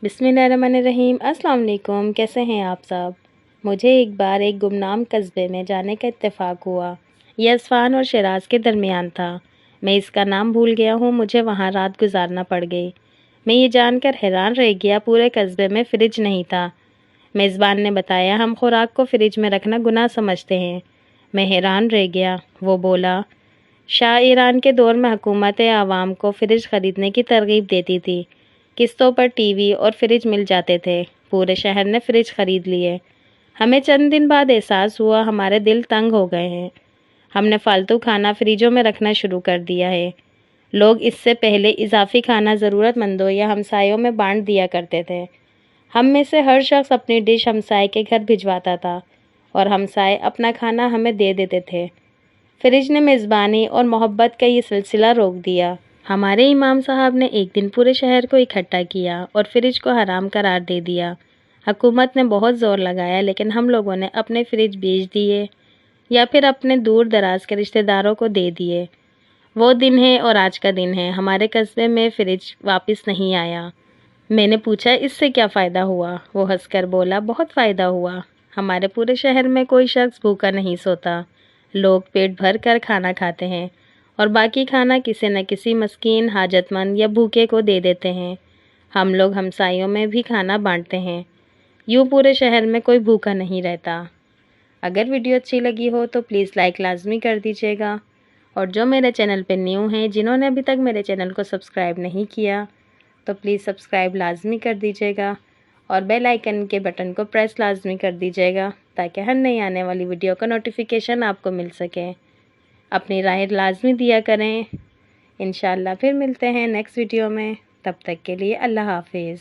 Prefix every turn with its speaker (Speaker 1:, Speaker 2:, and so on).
Speaker 1: बिस्मिल्लाहिर्रहमानिर्रहीम। अस्सलाम वालेकुम। कैसे हैं आप सब? मुझे एक बार एक गुमनाम कस्बे में जाने का इत्तेफाक हुआ। यह अस्फ़हान और शिराज़ के दरमियान था। मैं इसका नाम भूल गया हूँ। मुझे वहाँ रात गुजारना पड़ गई। मैं ये जानकर हैरान रह गया, पूरे कस्बे में फ़्रिज नहीं था। मेज़बान ने बताया, हम खुराक को फ़्रिज में रखना गुनाह समझते हैं। मैं हैरान रह गया। वो बोला, शाह ईरान के दौर में हुकूमत आवाम को फ़्रिज ख़रीदने की तरग़ीब देती थी। किस्तों पर टीवी और फ्रिज मिल जाते थे। पूरे शहर ने फ्रिज खरीद लिए। हमें चंद दिन बाद एहसास हुआ हमारे दिल तंग हो गए हैं। हमने फालतू खाना फ्रिजों में रखना शुरू कर दिया है। लोग इससे पहले इजाफी खाना ज़रूरतमंदों या हमसायों में बांट दिया करते थे। हम में से हर शख्स अपनी डिश हमसाये के घर भिजवाता था और हमसाये अपना खाना हमें दे देते थे। फ्रिज ने मेज़बानी और मोहब्बत का ये सिलसिला रोक दिया। हमारे इमाम साहब ने एक दिन पूरे शहर को इकट्ठा किया और फ्रिज को हराम करार दे दिया। हुकूमत ने बहुत ज़ोर लगाया, लेकिन हम लोगों ने अपने फ्रिज बेच दिए या फिर अपने दूर दराज के रिश्तेदारों को दे दिए। वो दिन है और आज का दिन है। हमारे कस्बे में फ्रिज वापस नहीं आया। मैंने पूछा, इससे क्या फ़ायदा हुआ? वो हंसकर बोला, बहुत फ़ायदा हुआ। हमारे पूरे शहर में कोई शख्स भूखा नहीं सोता। लोग पेट भर कर खाना खाते हैं और बाकी खाना किसी न किसी मस्कीन, हाजतमंद या भूखे को दे देते हैं। हम लोग हमसायों में भी खाना बांटते हैं। यूँ पूरे शहर में कोई भूखा नहीं रहता। अगर वीडियो अच्छी लगी हो तो प्लीज़ लाइक लाजमी कर दीजिएगा, और जो मेरे चैनल पे न्यू हैं, जिन्होंने अभी तक मेरे चैनल को सब्सक्राइब नहीं किया, तो प्लीज़ सब्सक्राइब लाजमी कर दीजिएगा और बेल आइकन के बटन को प्रेस लाजमी कर दीजिएगा, ताकि हर नई आने वाली वीडियो का नोटिफिकेशन आपको मिल सके। अपनी राय लाजमी दिया करें। इंशाअल्लाह फिर मिलते हैं नेक्स्ट वीडियो में। तब तक के लिए अल्लाह हाफिज़।